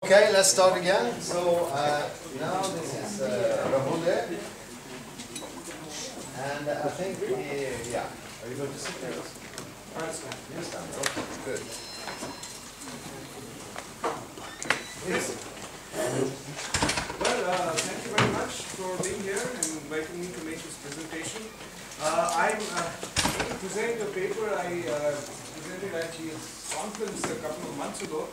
Okay, let's start again. So now this is Rahul there, and I think yeah. Are you going to sit there? You stand. Okay, good. Yes. Well, thank you very much for being here and inviting me to make this presentation. I'm going to present a paper I presented at the conference a couple of months ago.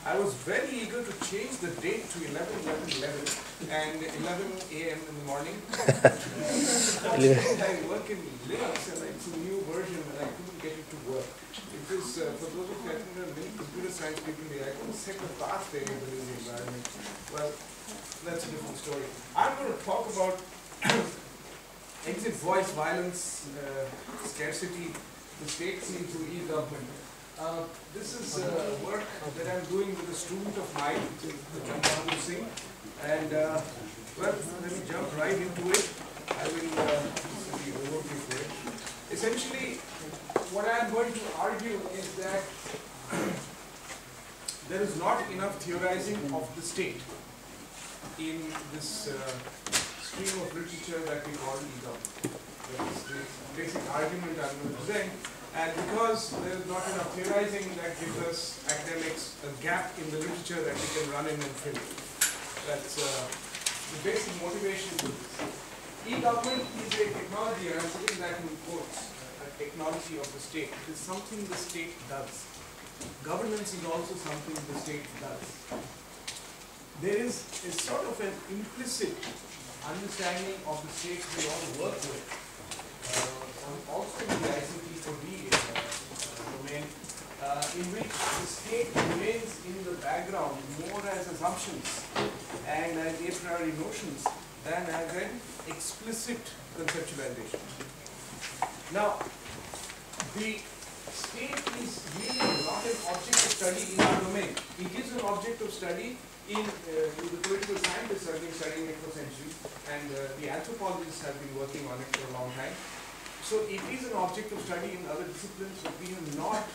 I was very eager to change the date to 11/11/11 and 11 a.m. in the morning. I work in Linux and it's a new version and I couldn't get it to work. It was, for those of you I think there are many computer science people here, I couldn't set the path variable in the environment. Well, that's a different story. I'm going to talk about exit voice violence, scarcity, the state scene through e-government. This is work that I'm doing with a student of mine, Rahul Singh, and well, let me jump right into it. I will be overview for it. Essentially, what I'm going to argue is that there is not enough theorizing of the state in this stream of literature that we call e-government. That is the basic argument I'm going to present. And because there is not enough theorizing, that gives us academics a gap in the literature that we can run in and fill. That's the basic motivation to this. E-government is a technology, and I'm putting that in quotes, a technology of the state. It is something the state does. Governance is also something the state does. There is a sort of an implicit understanding of the state we all work with. Also in the ICT4D domain, in which the state remains in the background more as assumptions and as a priori notions than as an explicit conceptualization. Now, the state is really not an object of study in our domain. It is an object of study in the political scientists have been studying it for centuries, and the anthropologists have been working on it for a long time. So it is an object of study in other disciplines, but we have not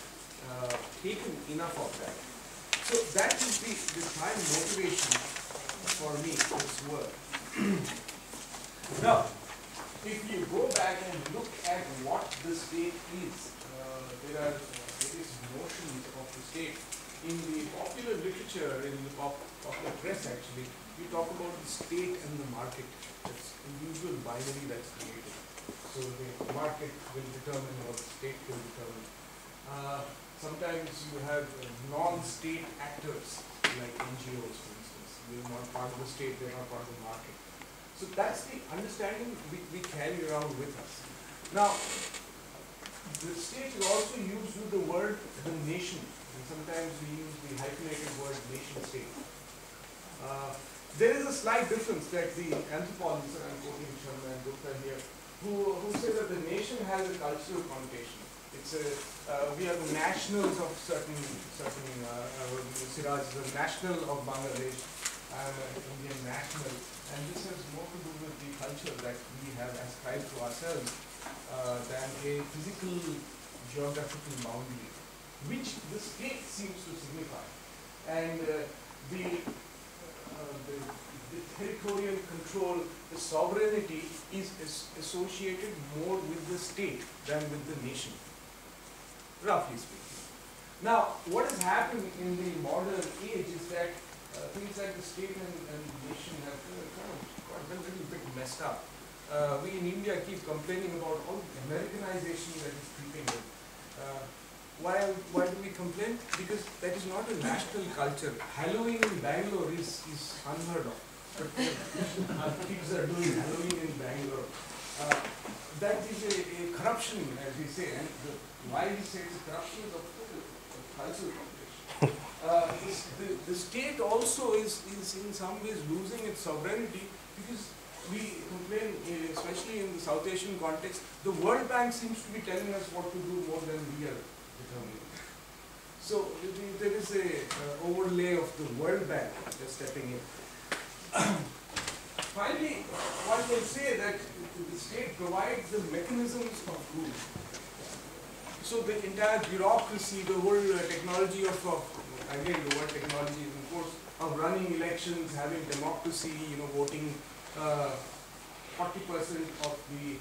taken enough of that. So that is the prime motivation for me, this work. Now, if you go back and look at what the state is, there are various notions of the state. In the popular literature, in the popular press actually, we talk about the state and the market. It's a usual binary that's created. So the market will determine what the state will determine. Sometimes you have non-state actors like NGOs, for instance. They're not part of the state, they're not part of the market. So that's the understanding we carry around with us. Now, the state is also used with the word the nation. And sometimes we use the hyphenated word nation-state. There is a slight difference that the anthropologists, I'm quoting Sharma and Gupta here, who say that the nation has a cultural connotation. It's we are the nationals of certain Siraj is the national of Bangladesh, I'm an Indian national, and this has more to do with the culture that we have ascribed to ourselves than a physical geographical boundary, which the state seems to signify. And the territorial control, the sovereignty is associated more with the state than with the nation, roughly speaking. Now, what has happened in the modern age is that things like the state and nation have kind of got a little bit messed up. We in India keep complaining about all the Americanization that is creeping in. Why do we complain? Because that is not a national culture. Halloween in Bangalore is unheard of. But kids are doing Halloween in Bangalore. That is a corruption, as we say. And why we say it's a corruption is of course a cultural foundation. The state also is in some ways losing its sovereignty because we complain, especially in the South Asian context, the World Bank seems to be telling us what to do more than we are determining. So there is a overlay of the World Bank just stepping in. Finally, one can say that the state provides the mechanisms of rule. So the entire bureaucracy, the whole technology of again the word technology is in course, of running elections, having democracy, voting 40% of the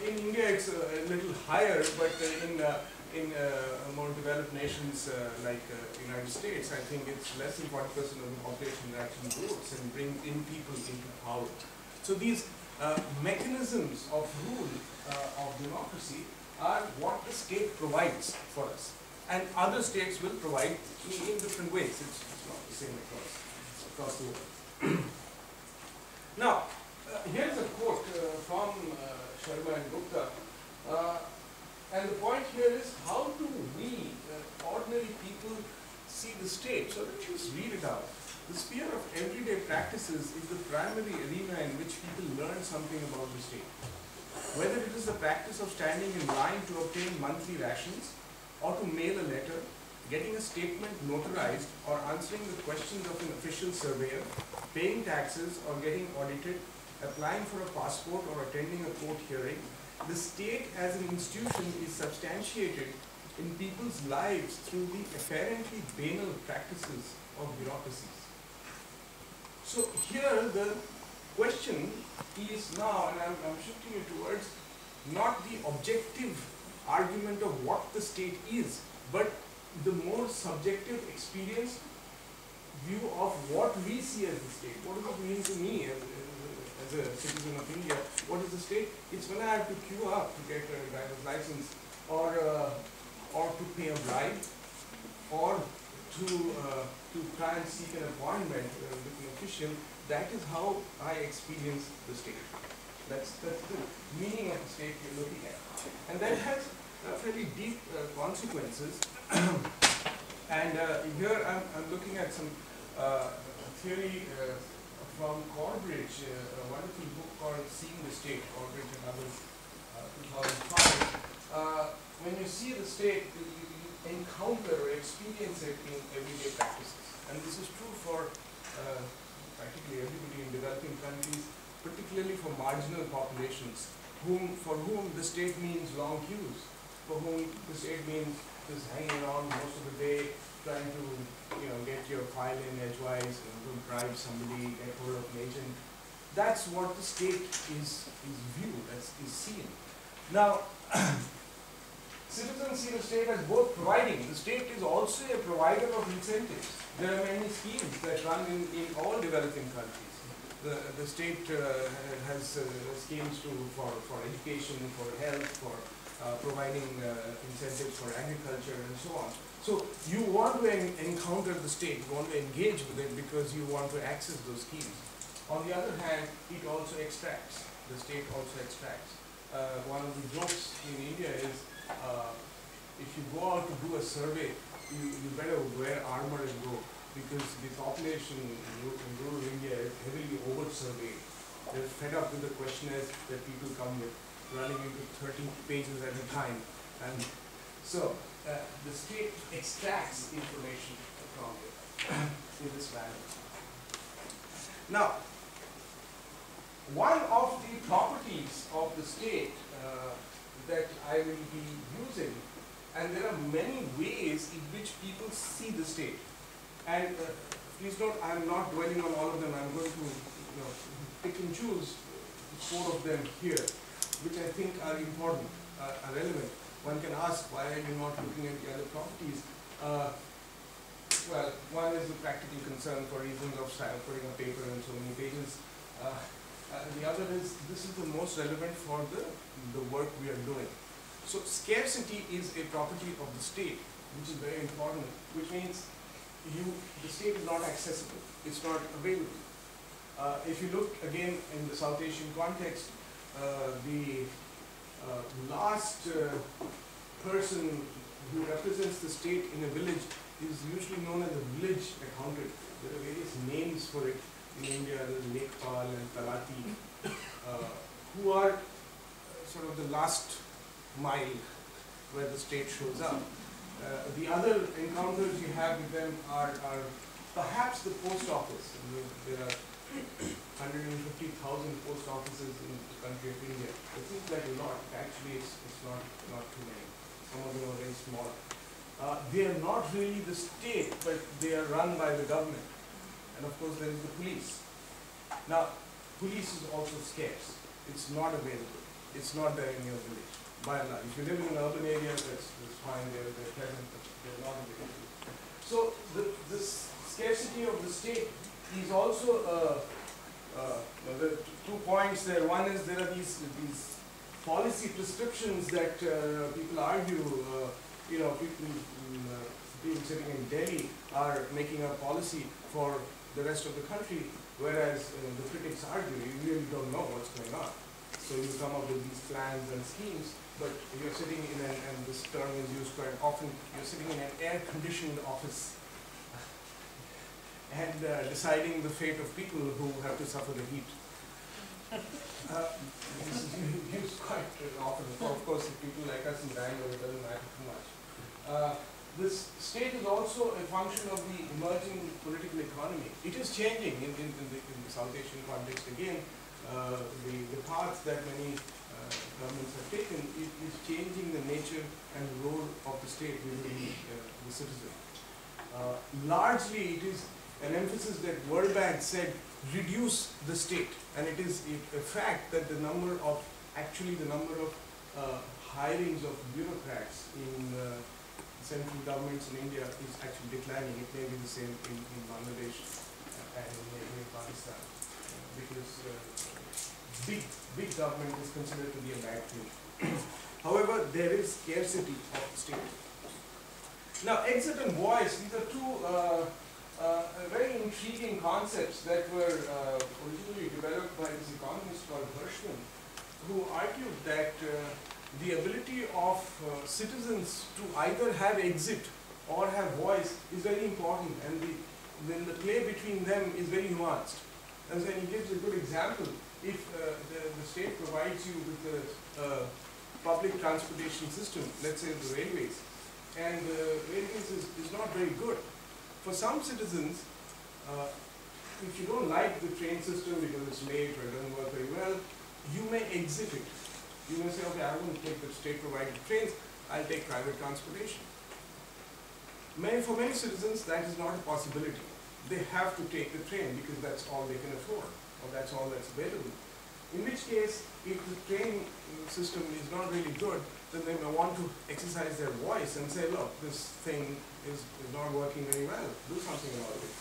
in India it's a little higher, but in more developed nations like United States, I think it's less than 40% of the population that actually votes and bring in people into power. So these mechanisms of rule of democracy are what the state provides for us, and other states will provide in different ways. It's not the same across the world. Now, here's a quote from Sharma and Gupta, and the point here is, how do we, ordinary people, see the state? So let's just read it out. The sphere of everyday practices is the primary arena in which people learn something about the state. Whether it is the practice of standing in line to obtain monthly rations, or to mail a letter, getting a statement notarized, or answering the questions of an official surveyor, paying taxes or getting audited, applying for a passport or attending a court hearing, the state as an institution is substantiated in people's lives through the apparently banal practices of bureaucracies. So here the question is now, and I'm shifting it towards not the objective argument of what the state is, but the more subjective experience view of what we see as the state. What does it mean to me as a citizen of India? What is the state? It's when I have to queue up to get a driver's license, or to pay a bribe, or to try and seek an appointment with an official. That is how I experience the state. That's the meaning of the state you're looking at, and that has fairly deep consequences. And here I'm looking at some theory from Corbridge, a wonderful book called Seeing the State, Corbridge and others, 2005. When you see the state, you encounter or experience it in everyday practices. And this is true for practically everybody in developing countries, particularly for marginal populations, for whom the state means long queues, for whom the state means just hanging around most of the day, trying to get your file in edgewise, to bribe somebody, get hold of an agent. That's what the state is viewed, is seen. Now, citizens see the state as both providing. The state is also a provider of incentives. There are many schemes that run in all developing countries. The state has schemes for education, for health, for providing incentives for agriculture and so on. So you want to encounter the state, you want to engage with it because you want to access those schemes. On the other hand, it also extracts. The state also extracts. One of the jokes in India is, if you go out to do a survey, you better wear armor and go, because the population in rural India is heavily over-surveyed. They're fed up with the questionnaires that people come with, running into 30 pages at a time. And so the state extracts information from it in this manner. Now, one of the properties of the state that I will be using, and there are many ways in which people see the state. And please note, I'm not dwelling on all of them. I'm going to pick and choose 4 of them here, which I think are important, are relevant. One can ask, why are you not looking at the other properties? Well, one is the practical concern for reasons of putting a paper in so many pages. The other is, this is the most relevant for the work we are doing. So scarcity is a property of the state, which is very important, which means the state is not accessible, it's not available. If you look again in the South Asian context, the last person who represents the state in a village is usually known as a village accountant. There are various names for it in India, Lekpal and Talati, who are sort of the last mile where the state shows up. The other encounters you have with them are perhaps the post office. There are 150,000 post offices in the country of India. It seems like a lot. Actually, it's not too many. Some of them are very small. They are not really the state, but they are run by the government. And of course there is the police. Now, police is also scarce. It's not available. It's not there in your village, by and large. If you live in an urban area, that's fine, they're present, but they're not available. So this scarcity of the state is also, there are 2 points there. One is there are these policy prescriptions that people argue, people sitting in Delhi are making a policy for the rest of the country, whereas the critics argue you really don't know what's going on. So you come up with these plans and schemes, but you're sitting in and this term is used quite often, you're sitting in an air-conditioned office and deciding the fate of people who have to suffer the heat. This is used quite often. Of course, if people like us in Bangalore, it doesn't matter too much. This state is also a function of the emerging political economy. It is changing in the South Asian context again. The path that many governments have taken is changing the nature and role of the state within the citizen. Largely, it is an emphasis that World Bank said reduce the state, and it is a fact that the number of hirings of bureaucrats in central governments in India is actually declining. It may be the same in Bangladesh and in Pakistan, because big government is considered to be a bad thing. However, there is scarcity of the state. Now, exit and voice, these are two very intriguing concepts that were originally developed by this economist called Hirschman, who argued that the ability of citizens to either have exit or have voice is very important, and then the play between them is very nuanced. And then he gives a good example. If the state provides you with a public transportation system, let's say the railways, and the railways is not very good. For some citizens, if you don't like the train system because it's late or it doesn't work very well, you may exit it. You may say, okay, I won't take the state-provided trains, I'll take private transportation. For many citizens, that is not a possibility. They have to take the train because that's all they can afford, or that's all that's available. In which case, if the train system is not really good, then they may want to exercise their voice and say, look, this thing is not working very well, do something about it.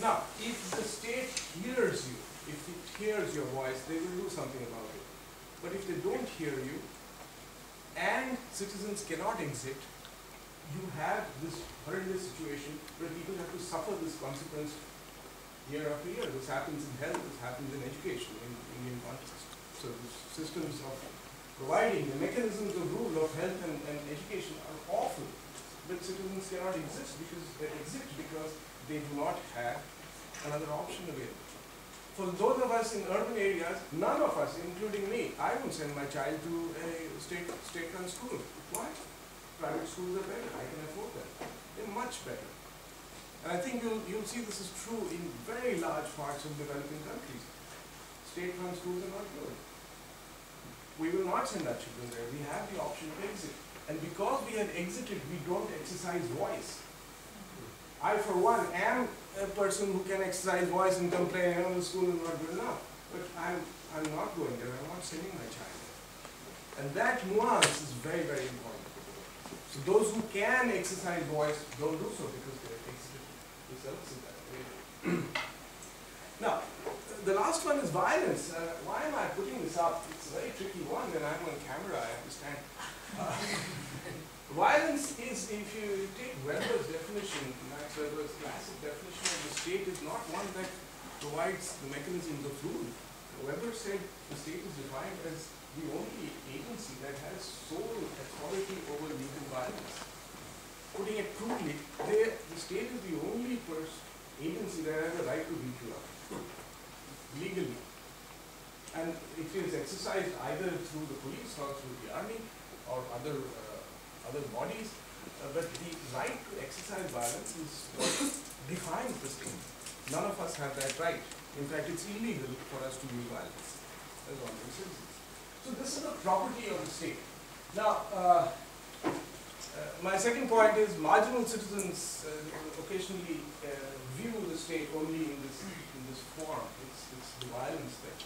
Now, if the state hears you, if it hears your voice, they will do something about it. But if they don't hear you, and citizens cannot exit, you have this horrendous situation where people have to suffer this consequence year after year. This happens in health, this happens in education, in Indian context. So the systems of providing, the mechanisms of rule of health and education are awful. But citizens cannot exist because they do not have another option available. For those of us in urban areas, none of us, including me, I won't send my child to a state-run school. Why? Private schools are better. I can afford them. They're much better. And I think you'll see this is true in very large parts of developing countries. State-run schools are not good. We will not send our children there. We have the option of exit. And because we have exited, we don't exercise voice. I, for one, am a person who can exercise voice and complain, the school is not good enough. But I'm not going there. I'm not sending my child there. And that nuance is very, very important. So those who can exercise voice don't do so because they're exited themselves in that way. Now, the last one is violence. Why am I putting this up? It's a very tricky one when I'm on camera, I understand. Violence is, if you take Weber's definition, Max Weber's classic definition of the state, is not one that provides the mechanisms of rule. Weber said the state is defined as the only agency that has sole authority over legal violence. Putting it crudely, the state is the only agency that has the right to beat you up, legally. And it is exercised either through the police or through the army or other bodies, but the right to exercise violence is what defines the state. None of us have that right. In fact, it's illegal for us to use violence as ordinary citizens. So this is the property of the state. Now, My second point is marginal citizens occasionally view the state only in this form. It's the violence that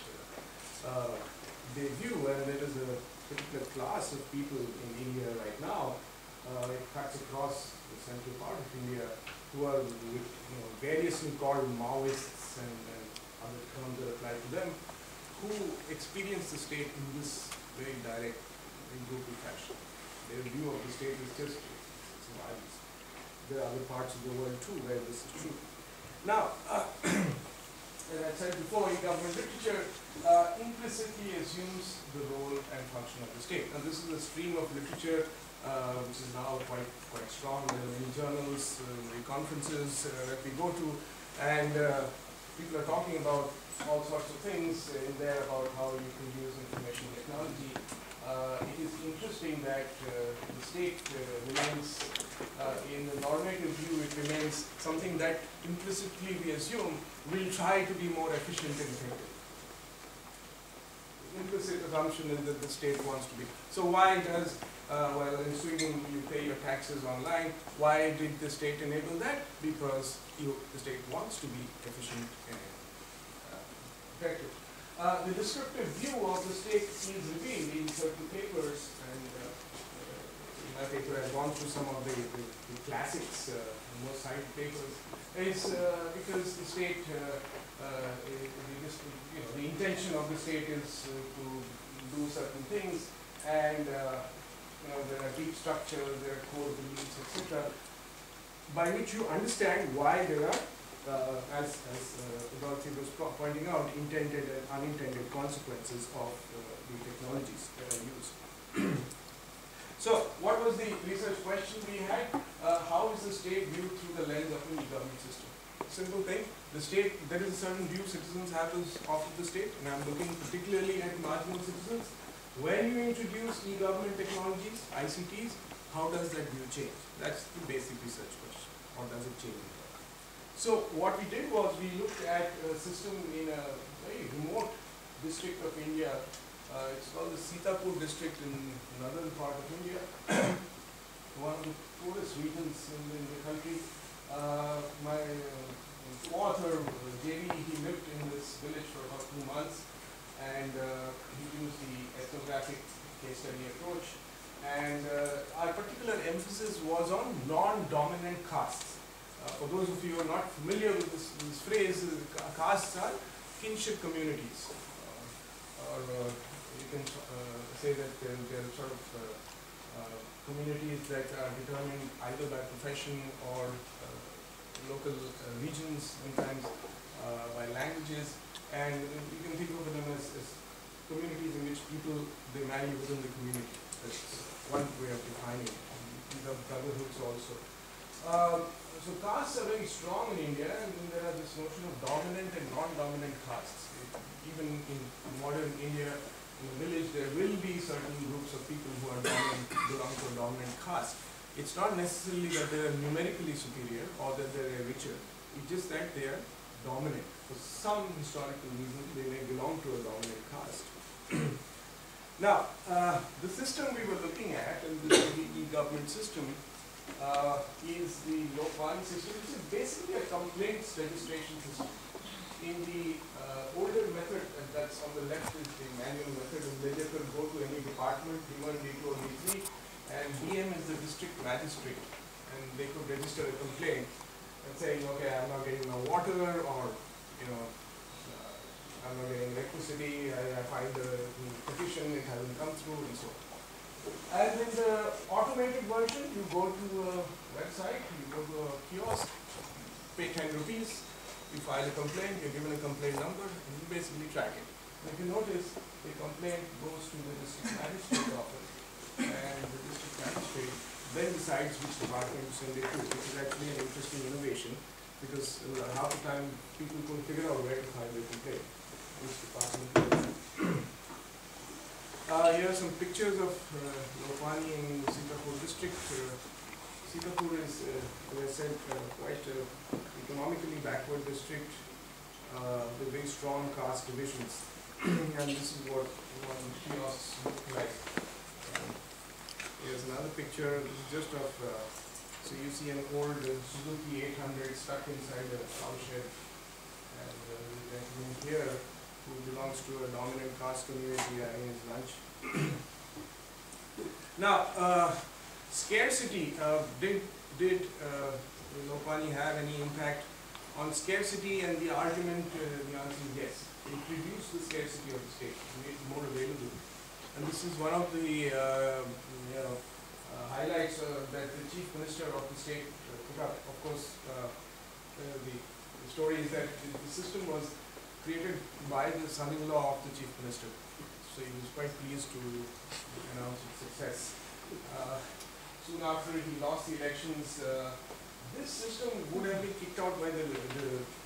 they view, and there is a particular class of people in India right now. It cuts across the central part of India, who are variously called Maoists and other terms that apply to them, who experience the state in this very direct, very brutal fashion. Their view of the state is just it's violence. There are other parts of the world too where this is true. Now, as I said before, e-government literature implicitly assumes the role and function of the state. Now, this is a stream of literature which is now quite strong. There are many journals, many conferences that we go to, and people are talking about all sorts of things in there about how you can use information technology. It is interesting that the state remains, in the normative view, it remains something that implicitly we assume will try to be more efficient and effective. The implicit assumption is that the state wants to be. So why does, well, in Sweden you pay your taxes online, why did the state enable that? Because the state wants to be efficient and effective. The descriptive view of the state is revealed in certain papers, and in my paper I've gone through some of the classics, most cited papers, is because the state, the intention of the state is to do certain things, and there are deep structures, there are core beliefs, etc., by which you understand why there are as Dorothy was pointing out, intended and unintended consequences of the technologies that are used. So, what was the research question we had? How is the state viewed through the lens of an e-government system? Simple thing, the state, there is a certain view citizens have of the state, and I'm looking particularly at marginal citizens. When you introduce e-government technologies, ICTs, how does that view change? That's the basic research question. Or does it change? So what we did was we looked at a system in a very remote district of India. It's called the Sitapur district in northern part of India, one of the poorest regions in the country. My co-author, JV, he lived in this village for about 2 months, and he used the ethnographic case study approach. And our particular emphasis was on non-dominant castes. For those of you who are not familiar with this phrase, castes are kinship communities. Or you can say that they're sort of communities that are determined either by profession or local regions, sometimes by languages. And you can think of them as communities in which people, they marry within the community. That's one way of defining it. These are brotherhoods also. So castes are very strong in India, and then there are this notion of dominant and non-dominant castes. Even in modern India, in a village, there will be certain groups of people who are dominant, belong to a dominant caste. It's not necessarily that they are numerically superior or that they are richer. It's just that they are dominant. For some historical reason, they may belong to a dominant caste. Now, the system we were looking at, and this is the e-government system, is the Lokvani system, which is basically a complaints registration system. In the older method, and that's on the left is the manual method, and they could go to any department, D1, D2, or D3, and DM is the district magistrate, and they could register a complaint and saying, okay, I'm not getting my water, or I'm not getting electricity, I find the petition, it hasn't come through, and so on. And in the automated version, you go to a website, you go to a kiosk, pay 10 rupees, you file a complaint, you're given a complaint number, and you basically track it. And if you notice, the complaint goes to the district magistrate office, and the district magistrate then decides which department to send it to, which is actually an interesting innovation, because half the time people couldn't figure out where to file their complaint, which department to go to. Here are some pictures of Lokvani in the Sitapur district. Sitapur is, as I said, quite an economically backward district with very strong caste divisions. And this is what one kiosks look like. Here's another picture. This is just of, so you see an old Suzuki 800 stuck inside a cowshed. And the gentleman here, who belongs to a dominant caste community, having his lunch. Now, scarcity, did Lopani have any impact on scarcity? And the argument, the answer is yes. It reduced the scarcity of the state, made it more available. And this is one of the highlights that the chief minister of the state put up. Of course, the story is that the system was created by the son-in-law of the chief minister. So he was quite pleased to announce its success. Soon after he lost the elections, this system would have been kicked out by the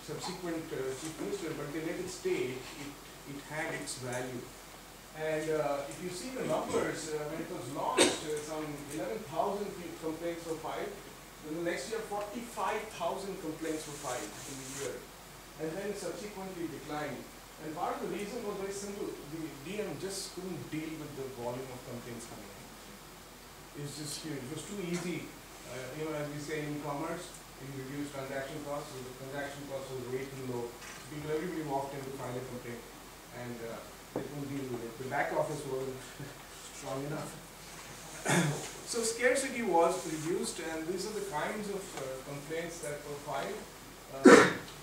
subsequent chief minister, but they let it stay. It had its value. And if you see the numbers, when it was launched, some 11,000 complaints were filed. Then the next year, 45,000 complaints were filed in a year. And then subsequently declined. And part of the reason was very simple. The DM just couldn't deal with the volume of complaints coming in. It was too easy. As we say in commerce, you reduce transaction costs, so the transaction cost was way too low. Everybody walked in to file a complaint, and they couldn't deal with it. The back office wasn't strong enough. So scarcity was reduced, and these are the kinds of complaints that were filed.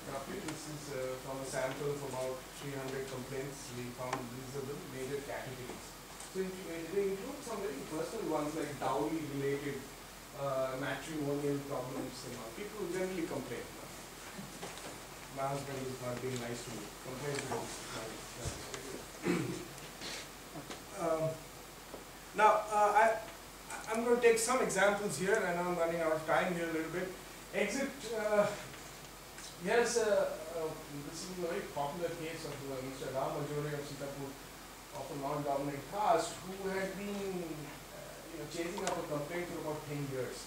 Roughly, this is from a sample of about 300 complaints. We found these are the major categories. So they include some very personal ones like dowry-related matrimonial problems. People generally complain. My husband is not being nice to me. Complain to me. Now, I'm going to take some examples here, and I'm running out of time here a little bit. Exit. This is a very popular case of Mr. Rahul of Sitapur, of a non-dominant caste, who had been chasing up a complaint for about 10 years.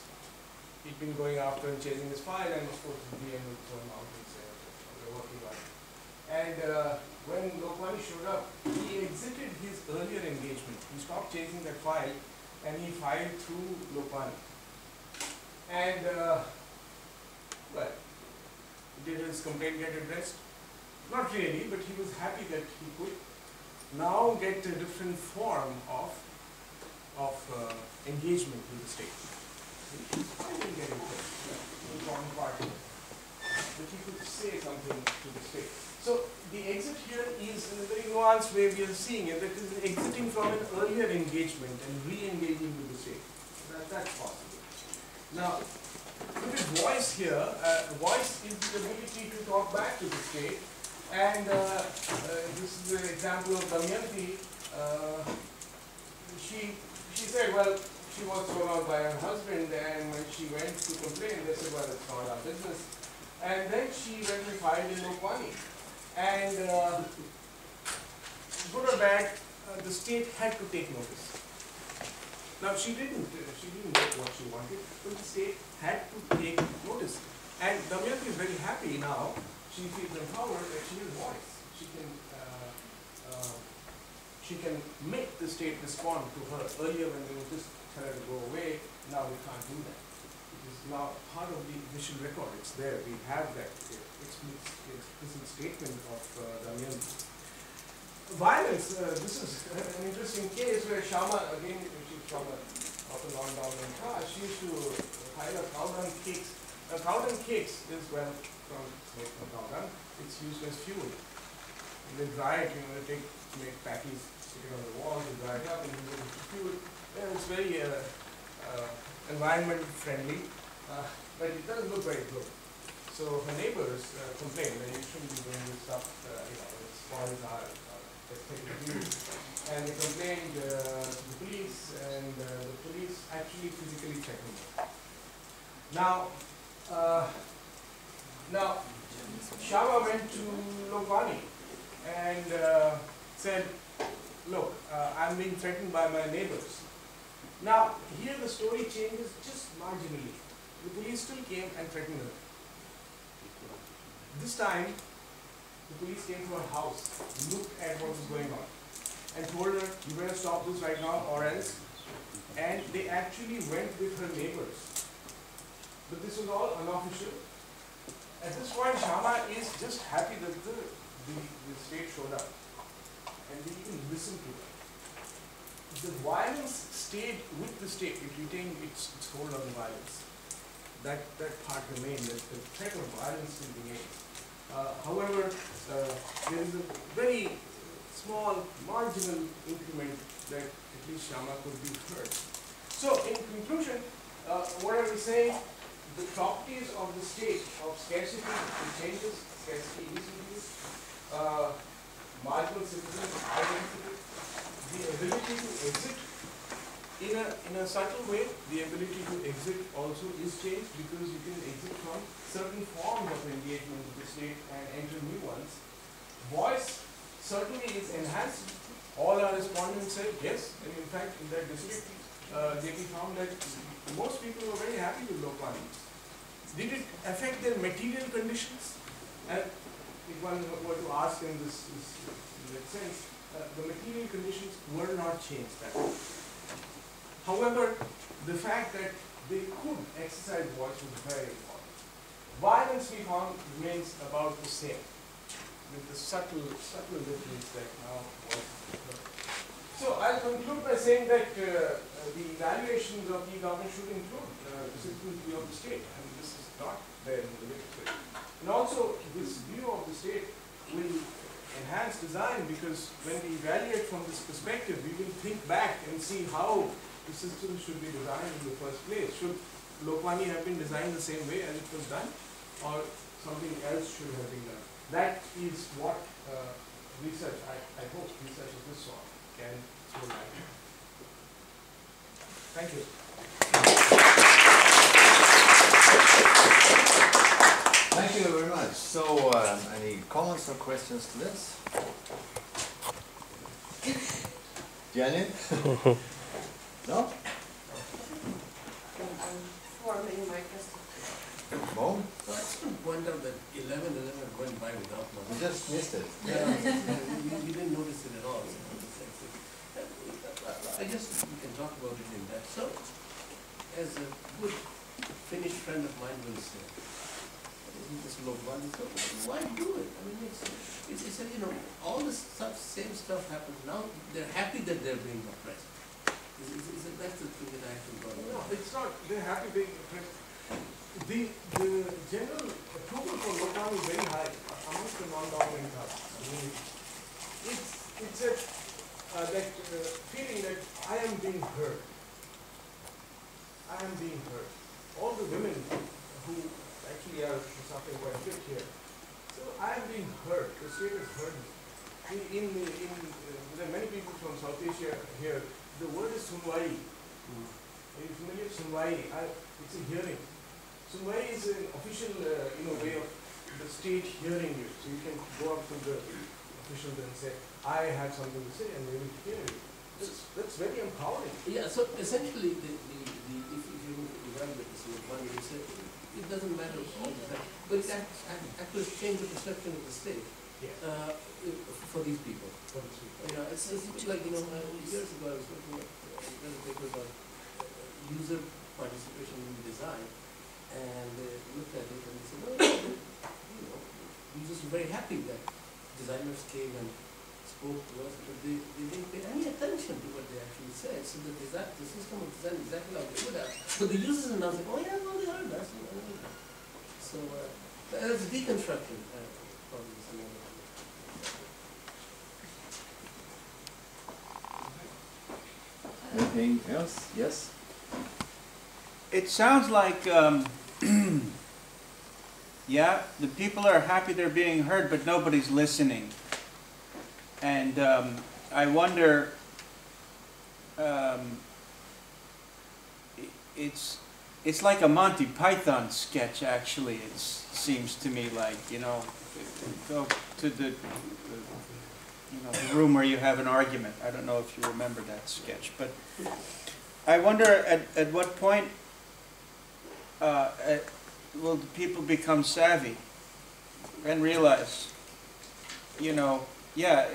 He'd been going after and chasing his file, and of course the DM would throw him out and say, we're working on it. And when Lopani showed up, he exited his earlier engagement. He stopped chasing that file, and he filed through Lopani. And, well, did his complaint get addressed? Not really, but he was happy that he could now get a different form of engagement with the state. I didn't get it. The important part here. But he could say something to the state. So the exit here is in a very nuanced way we are seeing it. That is exiting from an earlier engagement and re-engaging with the state. That's possible. Now, look at voice here. Voice is the ability to talk back to the state. And this is the example of Damayanti. She said, well, she was thrown out by her husband, and when she went to complain, they said, well, it's not our business. And then she went and filed in Lopani. And good or bad, the state had to take notice. Now, she didn't get what she wanted, but the state had to take notice. And Damayanti is very happy now. She feels empowered that she has voice. She can make the state respond to her. Earlier when they would just tell her to go away, now we can't do that. It is now part of the official record. It's there. We have that explicit statement of Damayanti. Violence. This is an interesting case where Shama, again, she's from of a non-dominant caste, she used to file a cow dung cakes. Now, cow dung cakes is, well, made from cow dung. It's used as fuel. And they dry it, they make patties, stick it on the wall, they dry it up, and use it as fuel. Yeah, it's very environment friendly, but it doesn't look very good. So her neighbors complain that you shouldn't be doing this stuff, it spoils our aesthetic views. And they complained to the police, and the police actually physically checked them. Now, Shama went to Lopani and said, look, I'm being threatened by my neighbors. Now, here the story changes just marginally. The police still came and threatened her. This time, the police came to her house, looked at what was going on, and told her, you better stop this right now or else. and they actually went with her neighbors. But this was all unofficial. At this point, Shama is just happy that the state showed up, and they even listened to her. The violence stayed with the state. It retained its hold on the violence. That part remained. The threat of violence still remains. However, there is a very small, marginal increment that at least Shama could be heard. So, in conclusion, what are we saying? The properties of the state of scarcity, it changes, scarcity is reduced, marginal citizens, identity, the ability to exit in a subtle way, the ability to exit also is changed because you can exit from certain forms of engagement with the state and enter new ones. Voice certainly is enhanced. All our respondents said yes, and in fact in that district, we found that most people were very happy with Lokmani. Did it affect their material conditions? And if one were to ask in that sense, the material conditions were not changed that way. However, the fact that they could exercise voice was very important. Violence, we found, remains about the same, with the subtle difference that now voice is heard. So I'll conclude by saying that the evaluations of e-government should include the citizen's view of the state, and this is not there in the literature. And also, this view of the state will enhance design, because when we evaluate from this perspective, we will think back and see how the system should be designed in the first place. Should Lokmani have been designed the same way as it was done, or something else should have been done? That is what research, I hope research of this sort can throw light on. Thank you. Thank you very much. So, any comments or questions to this? Janet? No? Forming my question. Mo? So I just want to point out that 11/11 went by without You notice. just missed it. Yeah, we didn't notice it at all. So I guess we can talk about it in that. So, as a good Finnish friend of mine will say, this Lokmani, so why do it? I mean, it's you know, all this stuff, same stuff happens now. They're happy that they're being oppressed. That's the thing that I have to go. No, it's not. They're happy being oppressed. The general approval for Lokmani is very high amongst the non-dominant castes. I mean, it's that feeling that I am being heard. I am being heard. All the women who actually are suffering quite a bit here. So I am being heard. The state has heard me. There are many people from South Asia here. The word is sunwai. Are you familiar with sunwai? It's a hearing. Sunwai is an official way of the state hearing you. So you can go up to the officials and say, I have something to say, and they will hear you. That's very empowering. Yeah, so essentially, if you evaluate this Lokmani, you say, it doesn't matter all the time, but it actually changed the perception of the state. Yeah. For these people. For these people. You know, it's like, years ago I was looking at a paper about user participation in design, and they looked at it and they said, users were very happy that designers came and spoke to us, but they didn't pay any attention to what they actually said. So the system of design exactly how they would have. So the users are now saying, oh yeah, well, they heard us. So that's deconstruction. Anything else? Yes? It sounds like, yeah, the people are happy they're being heard, but nobody's listening. And I wonder, it's like a Monty Python sketch, actually. It seems to me like, go to the room where you have an argument. I don't know if you remember that sketch, but I wonder at what point will the people become savvy and realize, yeah,